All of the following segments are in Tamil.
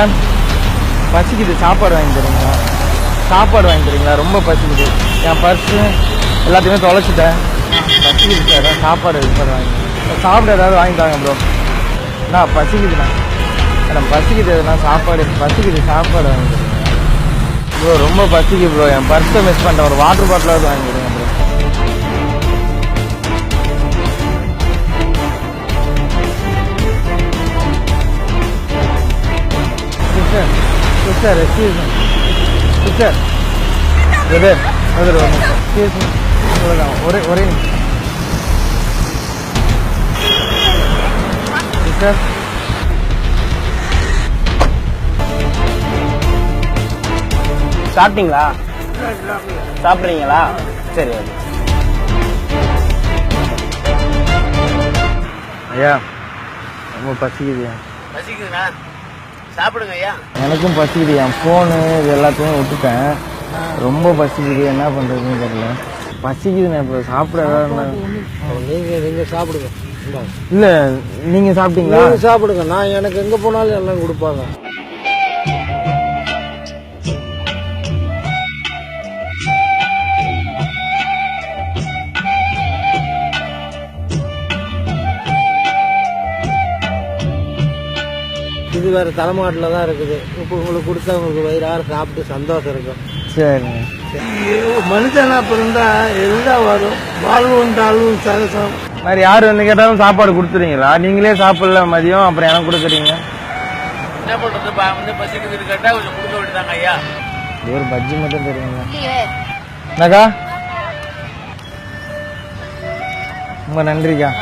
சார் பசிக்குது, சாப்பாடு வாங்கி தரீங்களா? சாப்பாடு வாங்கி தரீங்களா? ரொம்ப பசிக்குது. என் பர்ஸு எல்லாத்தையுமே தொலைச்சிட்டேன். பசிக்குது சார், சாப்பாடு வாங்கி சாப்பிட ஏதாவது வாங்கி தாங்க ப்ரோ. நான் பசிக்குதுண்ணா, எனக்கு பசிக்குது. நான் சாப்பாடு பசிக்குது, சாப்பாடு வாங்கி தரீங்களா ப்ரோ? ரொம்ப பசிக்குது ப்ரோ. என் பர்ஸை மிஸ் பண்ணிட்டேன். ஒரு வாட்டர் பாட்டிலாவது வாங்கி கொடுங்க bro. Sister, excuse me. Sister, brother, excuse me. ஒரே சிஸ்டர், சாப்பிட்டீங்களா? சாப்பிட்றீங்களா? சரி. ஐயா ரொம்ப பசிக்குதுயா. பசிக்குதுண்ணா, சாப்பிடுங்க ஐயா. எனக்கும் பசிக்குது. என் ஃபோனு இது எல்லாத்தையும் விட்டுட்டேன். ரொம்ப பசிக்குது, என்ன பண்ணுறதுன்னு தெரியல. பசிக்குதுண்ணே. இப்போ சாப்பிட நீங்க சாப்பிடுங்க. இல்லை, நீங்கள் சாப்பிட்டீங்களா? சாப்பிடுங்க. நான் எனக்கு எங்கே போனாலும் எல்லாம் கொடுப்பாங்க. இது வேற தலைமாட்டில் தான் இருக்குது. இப்போ உங்களுக்கு கொடுத்தா உங்களுக்கு வயிறார சாப்பிட்டு சந்தோஷம் இருக்கும். சரிங்க. மனுஷனா பிறந்தா எல்லாம் வரும். வாழ்வும் தாழ்வும் சகசம். மாதிரி யார் வந்து கேட்டாலும் சாப்பாடு கொடுத்துறீங்களா? நீங்களே சாப்பிடல மதியம், அப்புறம் எனக்கு கொடுக்குறீங்க. என்ன பண்றது? வந்து பசிக்குதுன்னு கேட்டா கொஞ்சம் கொடுக்க வேண்டியதாங்க ஐயா. ஒரு பஜ்ஜி மட்டும் தெரியுங்களா? என்னக்கா? ரொம்ப நன்றிக்கா.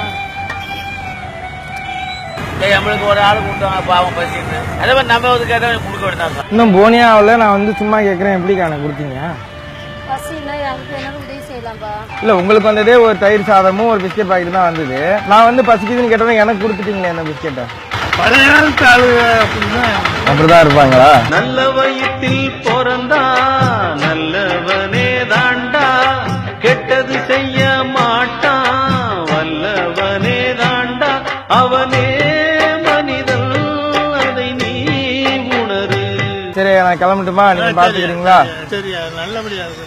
நம்மளுக்கு ஒரு ஆள் கொடுத்தாங்க, பாவம் பசிக்குது. அதே மாதிரி நம்ம வந்து கேட்டா கொடுக்க வேண்டியதாங்க. இன்னும் போனியா ஆகல. நான் வந்து சும்மா கேட்குறேன், எப்படிக்கா எனக்கு கொடுத்தீங்க? இல்லை, உங்களுக்கு வந்ததே ஒரு தயிர் சாதமும் ஒரு பிஸ்கெட் பாக்கெட் தான் வந்தது. நான் வந்து பசிக்குதுன்னு கேட்டேன், எனக்கு கொடுத்துட்டீங்களே என்ன பிஸ்கெட்டை. அப்படிதான் இருப்பாங்களா? நல்ல வயிற்றில் பிறந்தா நல்லவனே தாண்டா, கெட்டது செய்ய மாட்டான் வல்லவனே தாண்டா, அவனே மனிதன், அதை நீ உணரு. சரி, நான் கிளம்பட்டுமா? நீங்க பாத்துக்கிறீங்களா? சரி, நல்லபடியா இருக்கு.